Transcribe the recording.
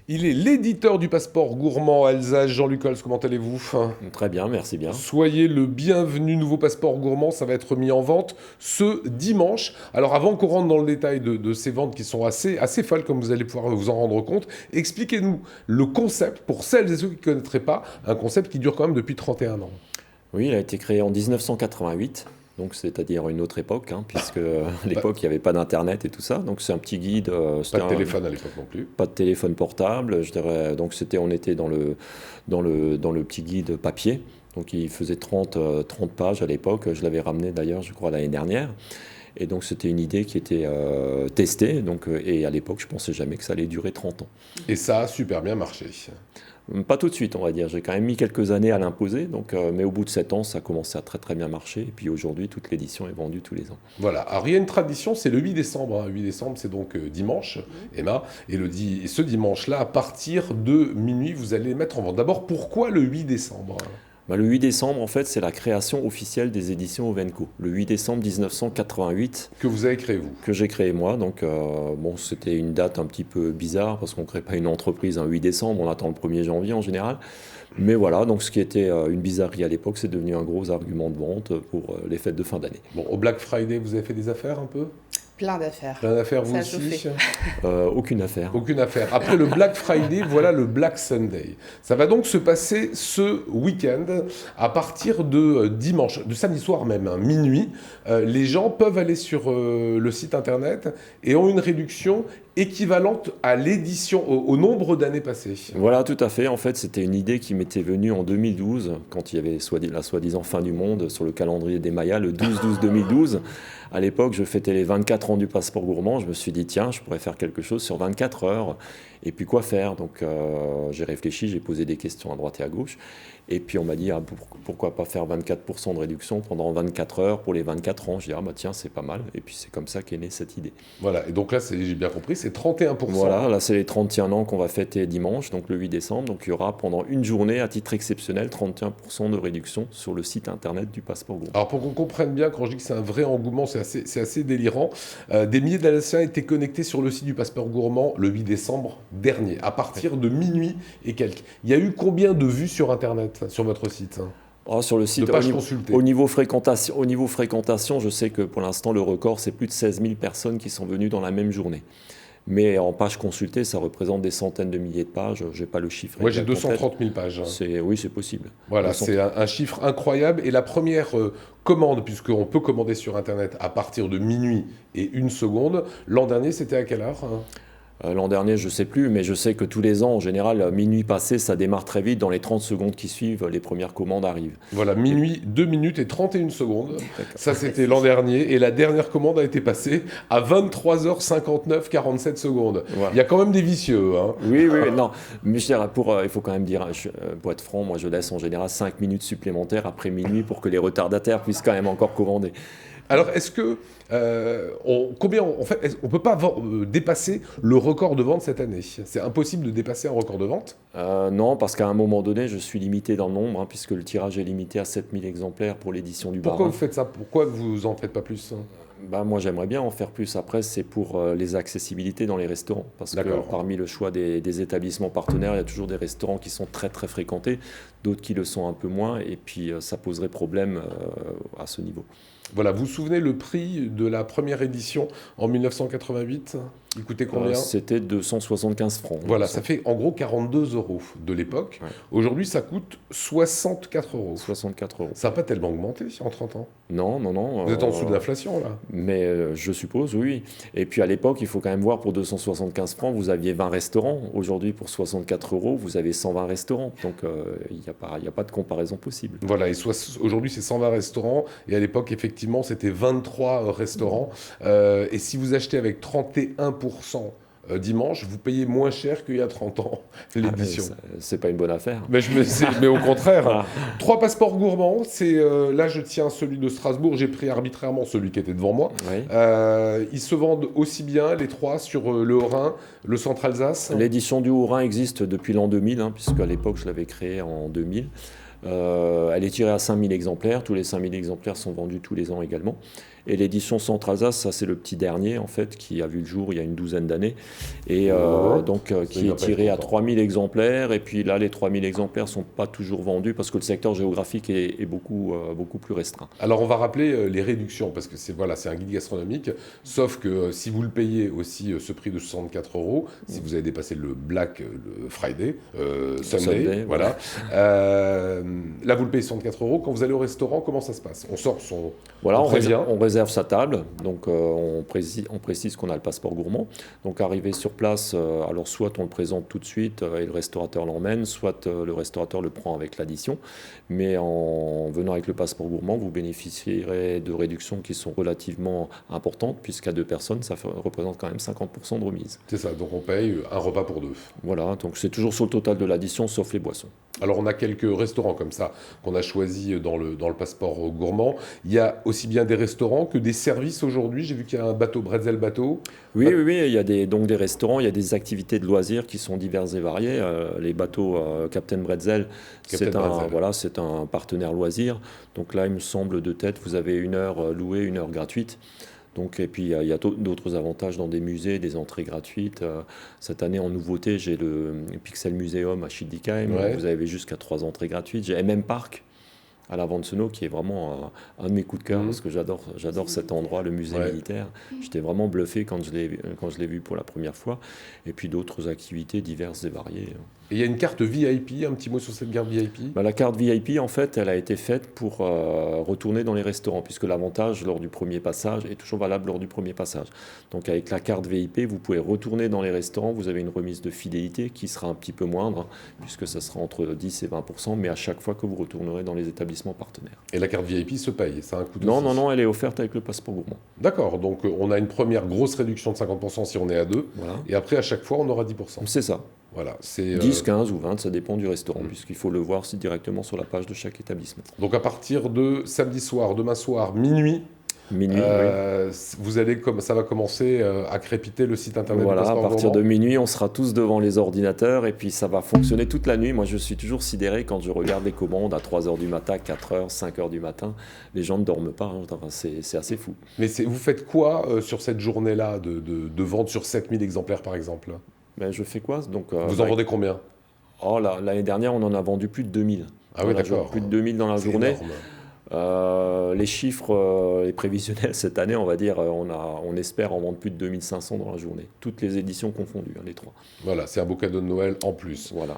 Il est l'éditeur du passeport gourmand Alsace. Jean-Luc Holz, comment allez-vous? Très bien, merci bien. Soyez le bienvenu, nouveau passeport gourmand, ça va être mis en vente ce dimanche. Alors avant qu'on rentre dans le détail de ces ventes qui sont assez folles, comme vous allez pouvoir vous en rendre compte, expliquez-nous le concept, pour celles et ceux qui ne connaîtraient pas, un concept qui dure quand même depuis 31 ans. Oui, il a été créé en 1988, donc c'est-à-dire une autre époque, puisque à l'époque il n'y avait pas d'internet et tout ça. Donc c'est un petit guide. Pas de téléphone à l'époque non plus. Pas de téléphone portable, je dirais. Donc on était dans le petit guide papier. Donc il faisait 30 pages à l'époque. Je l'avais ramené d'ailleurs, je crois, l'année dernière. Et donc c'était une idée qui était testée. Et à l'époque, je ne pensais jamais que ça allait durer 30 ans. Et ça a super bien marché. Pas tout de suite, on va dire. J'ai quand même mis quelques années à l'imposer. Mais au bout de 7 ans, ça a commencé à très très bien marcher. Et puis aujourd'hui, toute l'édition est vendue tous les ans. Voilà. Alors il y a une tradition, c'est le 8 décembre. 8 décembre, c'est donc dimanche, Emma. Et ce dimanche-là, à partir de minuit, vous allez mettre en vente. D'abord, pourquoi le 8 décembre? Le 8 décembre, en fait, c'est la création officielle des éditions Ovenco. Le 8 décembre 1988. Que vous avez créé, vous? Que j'ai créé moi. C'était une date un petit peu bizarre parce qu'on ne crée pas une entreprise un 8 décembre, on attend le 1er janvier en général. Mais voilà, donc ce qui était une bizarrerie à l'époque, c'est devenu un gros argument de vente pour les fêtes de fin d'année. Bon, au Black Friday, vous avez fait des affaires un peu? Plein d'affaires. Plein d'affaires, vous Ça a aussi? chauffé. Aucune affaire. Aucune affaire. Après le Black Friday, voilà le Black Sunday. Ça va donc se passer ce week-end à partir de dimanche, de samedi soir même, minuit. Les gens peuvent aller sur le site internet et ont une réduction équivalente à l'édition, au nombre d'années passées. Voilà, tout à fait. En fait, c'était une idée qui m'était venue en 2012, quand il y avait la soi-disant fin du monde sur le calendrier des Mayas, le 12-12-2012. À l'époque, je fêtais les 24 ans du passeport gourmand. Je me suis dit, tiens, je pourrais faire quelque chose sur 24 heures. Et puis, quoi faire? Donc, j'ai réfléchi, j'ai posé des questions à droite et à gauche. Et puis, on m'a dit, pourquoi pas faire 24% de réduction pendant 24 heures pour les 24 ans? Je dis, tiens, c'est pas mal. Et puis, c'est comme ça qu'est née cette idée. Voilà, et donc là, j'ai bien compris, c'est 31%. Voilà, là, c'est les 31 ans qu'on va fêter dimanche, donc le 8 décembre. Donc, il y aura pendant une journée, à titre exceptionnel, 31% de réduction sur le site internet du passeport gourmand. Alors, pour qu'on comprenne bien, quand je dis que c'est un vrai engouement, c'est assez délirant. Des milliers d'Alsaciens étaient connectés sur le site du passeport gourmand le 8 décembre dernier, à partir de minuit et quelques. Il y a eu combien de vues sur internet, sur votre site? Sur le site, au niveau fréquentation, je sais que pour l'instant, le record, c'est plus de 16 000 personnes qui sont venues dans la même journée. Mais en pages consultées, ça représente des centaines de milliers de pages. Je n'ai pas le chiffre. Moi, j'ai 230 000 pages. Oui, c'est possible. Voilà, c'est un chiffre incroyable. Et la première commande, puisqu'on peut commander sur Internet à partir de minuit et 1 seconde, l'an dernier, c'était à quelle heure? L'an dernier, je ne sais plus, mais je sais que tous les ans, en général, minuit passé, ça démarre très vite. Dans les 30 secondes qui suivent, les premières commandes arrivent. Voilà, minuit, 2 minutes et 31 secondes. Ça, c'était l'an dernier. Et la dernière commande a été passée à 23h59, 47 secondes. Voilà. Il y a quand même des vicieux. Oui, non. Mais je dirais, il faut quand même dire, pour être franc, moi, je laisse en général 5 minutes supplémentaires après minuit pour que les retardataires puissent quand même encore commander. Alors, est-ce que on ne peut pas dépasser le record de vente cette année? C'est impossible de dépasser un record de vente? Non, parce qu'à un moment donné, je suis limité dans le nombre, puisque le tirage est limité à 7000 exemplaires pour l'édition du Pourquoi Bas-Rhin. vous faites ça? Pourquoi vous en faites pas plus? Moi, j'aimerais bien en faire plus. Après, c'est pour les accessibilités dans les restaurants. Parce que parmi le choix des établissements partenaires, il y a toujours des restaurants qui sont très, très fréquentés, d'autres qui le sont un peu moins. Et puis, ça poserait problème à ce niveau. Voilà, vous vous souvenez le prix de la première édition en 1988? Il coûtait combien? C'était 275 francs. Voilà, ça fait en gros 42 € de l'époque. Ouais. Aujourd'hui, ça coûte 64 €. 64 €. Ça n'a pas tellement augmenté en 30 ans? Non. Vous êtes en dessous de l'inflation, là? Mais je suppose, oui. Et puis à l'époque, il faut quand même voir, pour 275 francs, vous aviez 20 restaurants. Aujourd'hui, pour 64 €, vous avez 120 restaurants. Donc, il n'y a pas de comparaison possible. Voilà, et aujourd'hui, c'est 120 restaurants. Et à l'époque, effectivement, c'était 23 restaurants. Et si vous achetez avec 31% dimanche, vous payez moins cher qu'il y a 30 ans l'édition. C'est pas une bonne affaire. Mais au contraire. 3 passeports gourmands. Là, je tiens celui de Strasbourg. J'ai pris arbitrairement celui qui était devant moi. Oui. Ils se vendent aussi bien, les 3, sur le Haut-Rhin, le Centre-Alsace. L'édition du Haut-Rhin existe depuis l'an 2000, puisque à l'époque, je l'avais créé en 2000. Elle est tirée à 5000 exemplaires. Tous les 5000 exemplaires sont vendus tous les ans également. Et l'édition Centre-Alsace, ça c'est le petit dernier en fait, qui a vu le jour il y a une douzaine d'années, et qui est tiré à 3000 exemplaires. Et puis là, les 3000 exemplaires ne sont pas toujours vendus parce que le secteur géographique est beaucoup plus restreint. Alors on va rappeler les réductions, parce que c'est un guide gastronomique, sauf que si vous le payez aussi ce prix de 64 €, si vous avez dépassé le le Friday, Sunday, voilà. Là vous le payez 64 €. Quand vous allez au restaurant, comment ça se passe? On sort son... Voilà, on réserve sa table, donc on précise qu'on a le passeport gourmand. Donc arrivé sur place, alors soit on le présente tout de suite et le restaurateur l'emmène, soit le restaurateur le prend avec l'addition. Mais en venant avec le passeport gourmand, vous bénéficierez de réductions qui sont relativement importantes, puisqu'à 2 personnes, ça représente quand même 50% de remise. C'est ça, donc on paye un repas pour 2. Voilà, donc c'est toujours sur le total de l'addition, sauf les boissons. Alors on a quelques restaurants comme ça qu'on a choisis dans le passeport gourmand. Il y a aussi bien des restaurants que des services aujourd'hui. J'ai vu qu'il y a un bateau, Bretzel Bateau. Oui, il y a donc des restaurants, il y a des activités de loisirs qui sont diverses et variées. Les bateaux Captain Bretzel, c'est un partenaire loisir. Donc là, il me semble de tête, vous avez 1 heure louée, 1 heure gratuite. Donc, et puis il y a d'autres avantages dans des musées, des entrées gratuites. Cette année, en nouveauté, j'ai le Pixel Museum à Schildikheim. Ouais. Vous avez jusqu'à 3 entrées gratuites. J'ai MM Park à la Vansenau, qui est vraiment un de mes coups de cœur, parce que j'adore cet endroit, le musée militaire. J'étais vraiment bluffé quand je l'ai vu pour la première fois. Et puis d'autres activités diverses et variées. Et il y a une carte VIP, un petit mot sur cette carte VIP? La carte VIP, en fait, elle a été faite pour retourner dans les restaurants, puisque l'avantage lors du premier passage est toujours valable lors du premier passage. Donc avec la carte VIP, vous pouvez retourner dans les restaurants, vous avez une remise de fidélité qui sera un petit peu moindre, puisque ça sera entre 10 et 20%, mais à chaque fois que vous retournerez dans les établissements partenaires. Et la carte VIP se paye, ça a un coût de... Non, elle est offerte avec le passeport gourmand. D'accord, donc on a une première grosse réduction de 50% si on est à 2, et après à chaque fois on aura 10%. C'est ça. Voilà, c'est 10, 15 ou 20, ça dépend du restaurant, puisqu'il faut le voir directement sur la page de chaque établissement. Donc à partir de samedi soir, demain soir, minuit, vous allez, ça va commencer à crépiter le site internet du passeport gourmand. À partir de minuit, on sera tous devant les ordinateurs et puis ça va fonctionner toute la nuit. Moi, je suis toujours sidéré quand je regarde les commandes à 3 h du matin, 4 h, 5 h du matin. Les gens ne dorment pas, enfin, c'est assez fou. Mais vous faites quoi sur cette journée-là de vente sur 7000 exemplaires par exemple? Je fais quoi donc, vous en vendez combien? L'année dernière, on en a vendu plus de 2000. Ah oui, d'accord. Plus de 2000 dans la journée. Énorme. Les chiffres, les prévisionnels cette année, on va dire, on espère en vendre plus de 2500 dans la journée. Toutes les éditions confondues, les 3. Voilà, c'est un beau cadeau de Noël en plus. Voilà.